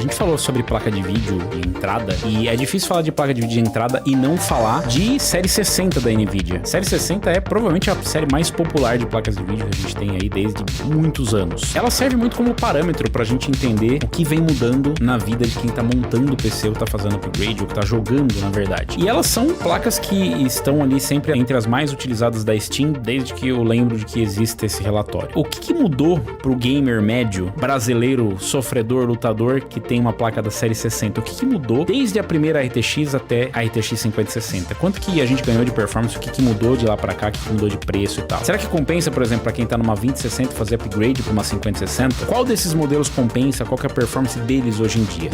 gente falou sobre placa de vídeo de entrada e é difícil falar de placa de vídeo de entrada e não falar de série 60 da NVIDIA. Série 60 é provavelmente a série mais popular de placas de vídeo que a gente tem aí desde muitos anos. Ela serve muito como parâmetro pra gente entender o que vem mudando na vida de quem tá montando o PC ou tá fazendo upgrade ou que tá jogando, na verdade. E elas são placas que estão ali sempre entre as mais utilizadas da Steam desde que eu lembro de que existe esse relatório. O que mudou pro gamer médio, brasileiro, sofredor, lutador, que tem uma placa da série 60? O que mudou desde a primeira RTX até a RTX 5060? Quanto que a gente ganhou de performance? O que mudou de lá pra cá? O que mudou de preço e tal? Será que compensa, por exemplo, pra quem tá numa 2060 fazer upgrade pra uma 5060? Qual desses modelos compensa? Qual que é a performance deles hoje em dia?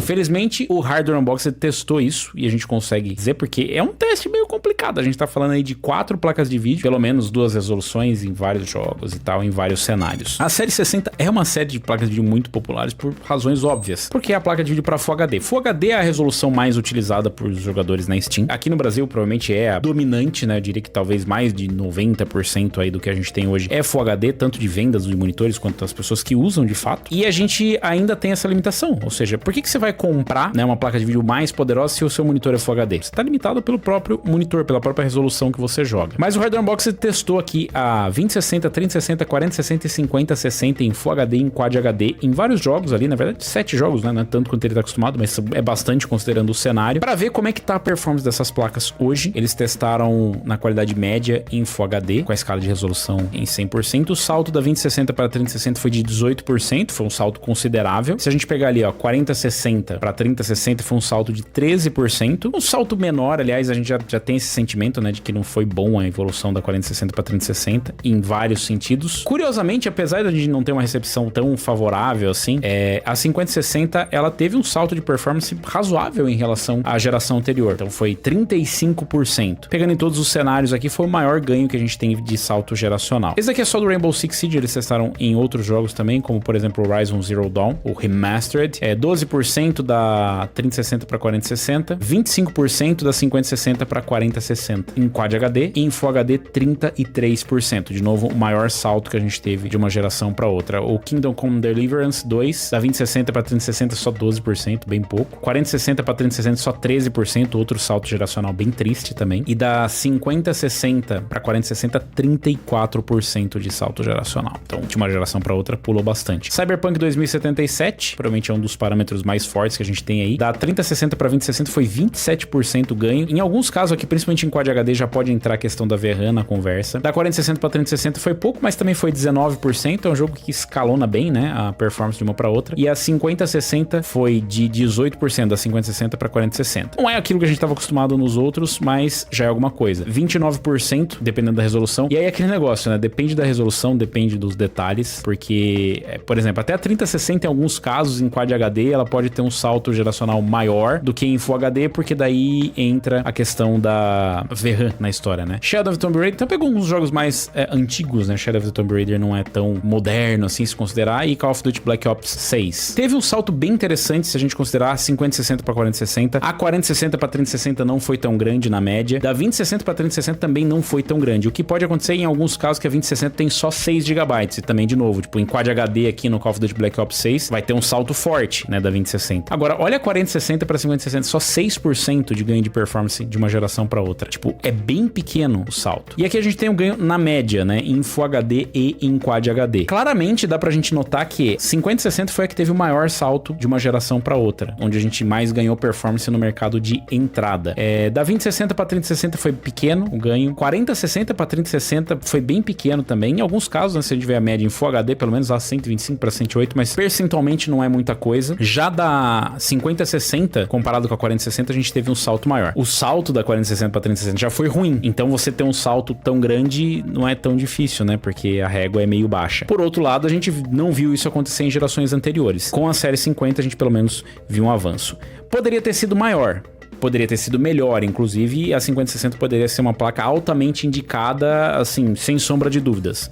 Felizmente, o Hardware Unboxed testou isso e a gente consegue dizer, porque é um teste meio complicado. A gente tá falando aí de 4 placas de vídeo, pelo menos 2 resoluções em vários jogos e tal, em vários cenários. A série 60 é uma série de placas de vídeo muito populares por razões óbvias, porque é a placa de vídeo para Full HD. Full HD é a resolução mais utilizada por jogadores na Steam. Aqui no Brasil, provavelmente é a dominante, né? Eu diria que talvez mais de 90% aí do que a gente tem hoje é Full HD, tanto de vendas de monitores quanto das pessoas que usam de fato. E a gente ainda tem essa limitação, ou seja, por que você vai comprar, né, uma placa de vídeo mais poderosa se o seu monitor é Full HD? Você tá limitado pelo próprio monitor, pela própria resolução que você joga. Mas o Hardware Unboxed testou aqui a 2060, 3060, 4060 e 5060 em Full HD, em Quad HD, em vários jogos ali, na verdade 7 jogos, né, não é tanto quanto ele tá acostumado, mas é bastante considerando o cenário, para ver como é que tá a performance dessas placas hoje. Eles testaram na qualidade média em Full HD, com a escala de resolução em 100%. O salto da 2060 para 3060 foi de 18%, foi um salto considerável. Se a gente pegar ali, ó, 4060 para 3060 foi um salto de 13%. Um salto menor, aliás, a gente já tem esse sentimento, né, de que não foi bom a evolução da 4060 para 3060 em vários sentidos. Curiosamente, apesar de a gente não ter uma recepção tão favorável assim, a 5060 ela teve um salto de performance razoável em relação à geração anterior. Então foi 35%. Pegando em todos os cenários aqui, foi o maior ganho que a gente tem de salto geracional. Esse aqui é só do Rainbow Six Siege, eles testaram em outros jogos também, como por exemplo o Horizon Zero Dawn, o Remastered. 12% da 3060 para 4060, 25% da 5060 para 4060 em Quad HD e em Full HD 33%. De novo, o maior salto que a gente teve de uma geração para outra. O Kingdom Come Deliverance 2, da 2060 para 3060 só 12%, bem pouco. 4060 para 3060 só 13%, outro salto geracional bem triste também. E da 5060 para 4060 34% de salto geracional. Então, de uma geração para outra pulou bastante. Cyberpunk 2077, provavelmente é um dos parâmetros mais fortes que a gente tem aí. Da 3060 para 2060 foi 27% ganho. Em alguns casos aqui, principalmente em Quad HD, já pode entrar a questão da VRAM na conversa. Da 4060 para 3060 foi pouco, mas também foi 19%. É um jogo que escalona bem, né, a performance de uma para outra. E a 5060 foi de 18% da 5060 para 4060. Não é aquilo que a gente estava acostumado nos outros, mas já é alguma coisa. 29%, dependendo da resolução. E aí aquele negócio, né, depende da resolução, depende dos detalhes, porque, por exemplo, até a 3060 em alguns casos, em Quad HD, ela pode ter um salto geracional maior do que em Full HD, porque daí entra a questão da VRAM na história, né? Shadow of the Tomb Raider, então pegou uns jogos mais antigos, né? Shadow of the Tomb Raider não é tão moderno assim, se considerar, e Call of Duty Black Ops 6. Teve um salto bem interessante se a gente considerar a 5060 para 4060. A 4060 para 3060 não foi tão grande na média. Da 2060 para 3060 também não foi tão grande. O que pode acontecer em alguns casos que a 2060 tem só 6 GB. E também, de novo, tipo, em Quad HD aqui no Call of Duty Black Ops 6, vai ter um salto forte, né, da 2060. Agora, olha a 4060 para 5060, só 6% de ganho de performance de uma geração para outra. Tipo, é bem pequeno o salto. E aqui a gente tem um ganho na média, né, em Full HD e em Quad HD. Claramente dá pra gente notar que 5060 foi a que teve o maior salto de uma geração para outra, onde a gente mais ganhou performance no mercado de entrada. Da 2060 para 3060 foi pequeno o ganho. 4060 para 3060 foi bem pequeno também. Em alguns casos, né, se a gente vê a média em Full HD, pelo menos a 125 para 108, mas percentualmente não é muita coisa. Já da a 5060, comparado com a 4060, a gente teve um salto maior. O salto da 4060 pra 3060 já foi ruim. Então você ter um salto tão grande não é tão difícil, né? Porque a régua é meio baixa. Por outro lado, a gente não viu isso acontecer em gerações anteriores. Com a série 50, a gente pelo menos viu um avanço. Poderia ter sido maior. Poderia ter sido melhor, inclusive, e a 5060 poderia ser uma placa altamente indicada, assim, sem sombra de dúvidas.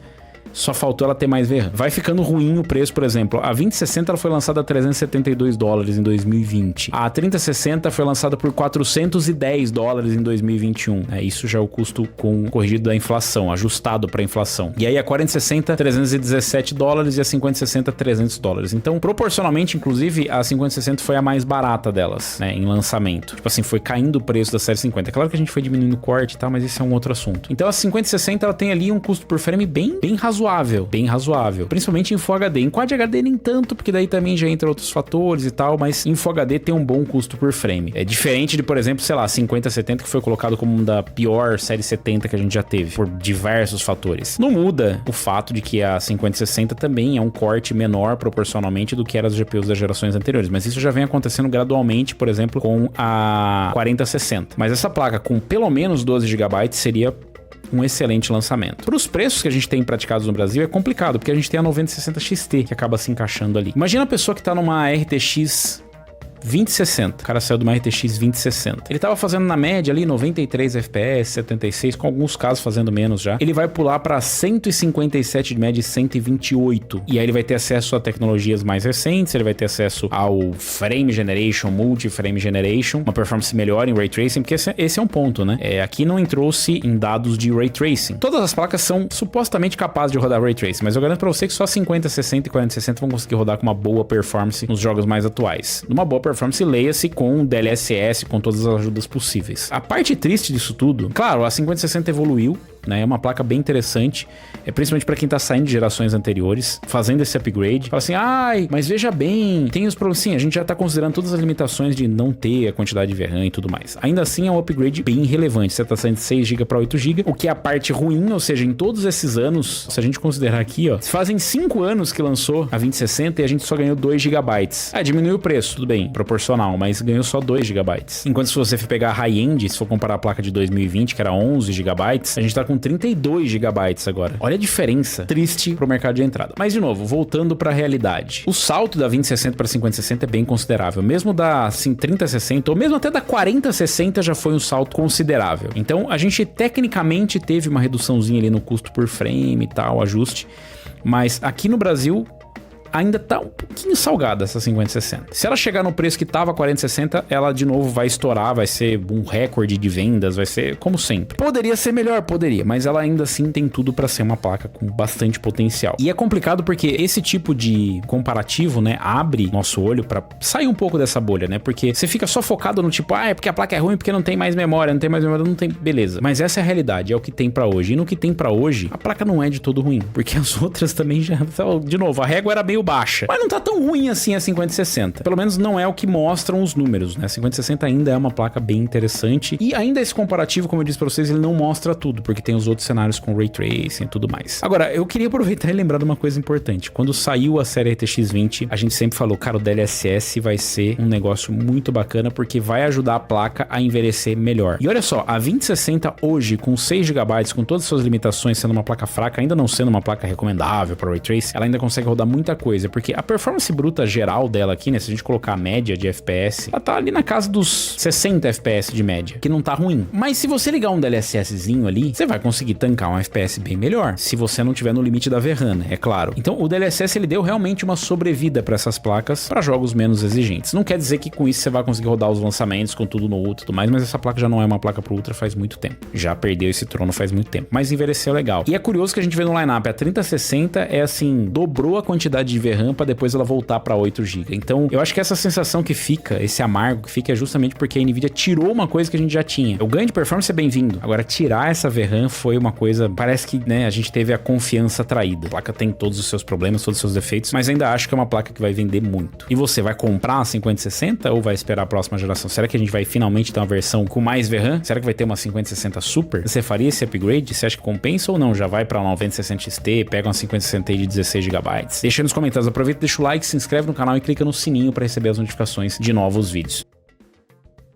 Só faltou ela ter mais VRAM. Vai ficando ruim o preço, por exemplo. A 2060 ela foi lançada a $372 em 2020. A 3060 foi lançada por $410 em 2021. Isso já é o custo corrigido da inflação, ajustado para a inflação. E aí a 4060, $317 e a 5060, $300. Então, proporcionalmente, inclusive, a 5060 foi a mais barata delas, né, em lançamento. Tipo assim, foi caindo o preço da série 50. Claro que a gente foi diminuindo o corte e tal, mas esse é um outro assunto. Então, a 5060 ela tem ali um custo por frame bem razoável. Bem razoável, principalmente em Full HD. Em Quad HD nem tanto, porque daí também já entra outros fatores e tal, mas em Full HD tem um bom custo por frame. É diferente de, por exemplo, sei lá, a 5070, que foi colocado como uma da pior série 70 que a gente já teve, por diversos fatores. Não muda o fato de que a 5060 também é um corte menor proporcionalmente do que eram as GPUs das gerações anteriores, mas isso já vem acontecendo gradualmente, por exemplo, com a 4060. Mas essa placa com pelo menos 12 GB seria um excelente lançamento. Para os preços que a gente tem praticados no Brasil é complicado, porque a gente tem a 9060 XT que acaba se encaixando ali. Imagina a pessoa que está numa RTX 2060. O cara saiu de uma RTX 2060. Ele tava fazendo na média ali 93 FPS, 76, com alguns casos fazendo menos já. Ele vai pular para 157 de média e 128. E aí ele vai ter acesso a tecnologias mais recentes, ele vai ter acesso ao Frame Generation, Multi-Frame Generation, uma performance melhor em Ray Tracing, porque esse é um ponto, né? Aqui não entrou-se em dados de Ray Tracing. Todas as placas são supostamente capazes de rodar Ray Tracing, mas eu garanto pra você que só 50, 60 e 40, 60 vão conseguir rodar com uma boa performance nos jogos mais atuais. Numa boa performance, leia-se com DLSS, com todas as ajudas possíveis. A parte triste disso tudo, claro, a 5060 evoluiu, né? É uma placa bem interessante, principalmente para quem tá saindo de gerações anteriores, fazendo esse upgrade. Fala assim, ai, mas veja bem, tem os problemas. Sim, a gente já tá considerando todas as limitações de não ter a quantidade de VRAM e tudo mais. Ainda assim, é um upgrade bem relevante. Você tá saindo de 6 GB para 8 GB, o que é a parte ruim, ou seja, em todos esses anos, se a gente considerar aqui, ó, fazem 5 anos que lançou a 2060 e a gente só ganhou 2 GB. Diminuiu o preço, tudo bem, proporcional, mas ganhou só 2 GB. Enquanto se você for pegar a high-end, se for comparar a placa de 2020, que era 11 GB, a gente tá com 32 GB agora. Olha a diferença. Triste pro mercado de entrada. Mas, de novo, voltando pra realidade. O salto da 2060 para 5060 é bem considerável. Mesmo da 3060, ou mesmo até da 4060 já foi um salto considerável. Então, a gente tecnicamente teve uma reduçãozinha ali no custo por frame e tal, ajuste. Mas aqui no Brasil ainda tá um pouquinho salgada essa 5060. Se ela chegar no preço que tava a 4060, ela de novo vai estourar, vai ser um recorde de vendas, vai ser como sempre. Poderia ser melhor, poderia, mas ela ainda assim tem tudo para ser uma placa com bastante potencial. E é complicado porque esse tipo de comparativo, né, abre nosso olho para sair um pouco dessa bolha, né? Porque você fica só focado no tipo, é porque a placa é ruim, porque não tem mais memória, não tem, beleza. Mas essa é a realidade, é o que tem para hoje. E no que tem para hoje, a placa não é de todo ruim, porque as outras também já, de novo, a régua era meio baixa, mas não tá tão ruim assim a 5060. Pelo menos não é o que mostram os números, né? A 5060 ainda é uma placa bem interessante e ainda esse comparativo, como eu disse pra vocês, ele não mostra tudo, porque tem os outros cenários com Ray Tracing e tudo mais. Agora, eu queria aproveitar e lembrar de uma coisa importante. Quando saiu a série RTX 20, a gente sempre falou, cara, o DLSS vai ser um negócio muito bacana, porque vai ajudar a placa a envelhecer melhor. E olha só, a 2060 hoje, com 6 GB, com todas as suas limitações, sendo uma placa fraca, ainda não sendo uma placa recomendável para Ray Tracing, ela ainda consegue rodar muita coisa, porque a performance bruta geral dela aqui, né, se a gente colocar a média de FPS, ela tá ali na casa dos 60 FPS de média, que não tá ruim. Mas se você ligar um DLSSzinho ali, você vai conseguir tancar um FPS bem melhor, se você não tiver no limite da VRAM, né, é claro. Então o DLSS ele deu realmente uma sobrevida para essas placas, para jogos menos exigentes. Não quer dizer que com isso você vai conseguir rodar os lançamentos com tudo no Ultra e tudo mais, mas essa placa já não é uma placa pro Ultra faz muito tempo. Já perdeu esse trono faz muito tempo, mas envelheceu legal. E é curioso que a gente vê no lineup, a 3060 é assim, dobrou a quantidade de VRAM para depois ela voltar para 8 GB. Então, eu acho que essa sensação que fica, esse amargo que fica, é justamente porque a Nvidia tirou uma coisa que a gente já tinha. O ganho de performance é bem-vindo. Agora, tirar essa VRAM foi uma coisa, parece que, né, a gente teve a confiança traída. A placa tem todos os seus problemas, todos os seus defeitos, mas ainda acho que é uma placa que vai vender muito. E você vai comprar a 5060 ou vai esperar a próxima geração? Será que a gente vai finalmente ter uma versão com mais VRAM? Será que vai ter uma 5060 Super? Você faria esse upgrade? Você acha que compensa ou não? Já vai para uma 9060 XT, pega uma 5060 de 16 GB? Deixa nos comentários comentários, aproveita, deixa o like, se inscreve no canal e clica no sininho para receber as notificações de novos vídeos.